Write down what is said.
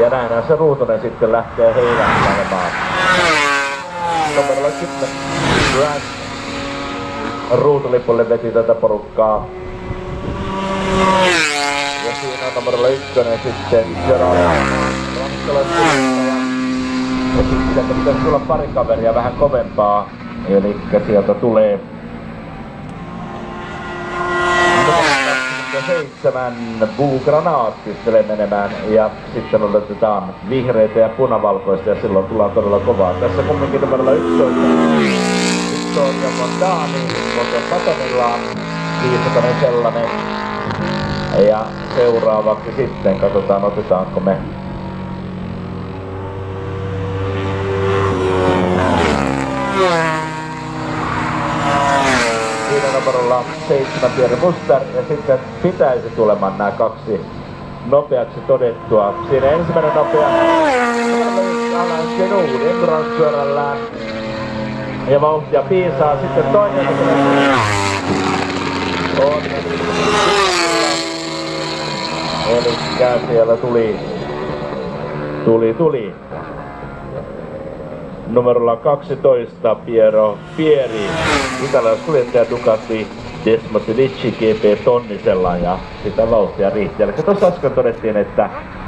Ja näinhän se Ruutonen sitten lähtee heilähtelemaan. Numerolla 10 Grant Ruutulipulle veti tätä porukkaa. Ja siinä on numerolla 1 sitten Gerard Ranskala. Ja sitten sieltä pitäisi tulla pari kaveria vähän kovempaa. Elikkä sieltä tulee 7 Buu-Granaat pistelee menemään ja sitten odotetaan vihreitä ja punavalkoista ja silloin tullaan todella kovaa. Tässä kumminkin numerolla 11 Victoria Mondani, Moto Satonillaan, 500 sellainen. Ja seuraavaksi sitten katsotaan otetaanko me siinä numerolla 7 Pierre Muster ja sitten pitäisi tulemaan nämä 2 nopeaksi todettua. Siinä ensimmäinen nopea Alain Genoud endurance-pyörällään ja vauhtia piisaa. Sitten toinen on elikkä siellä tuli numerolla 12 Piero Pieri, italialaiskuljettaja Ducati Desmo Tedeschi GP Tonnisella ja sitä vauhtia riitti. Eli tuossa äsken todettiin, että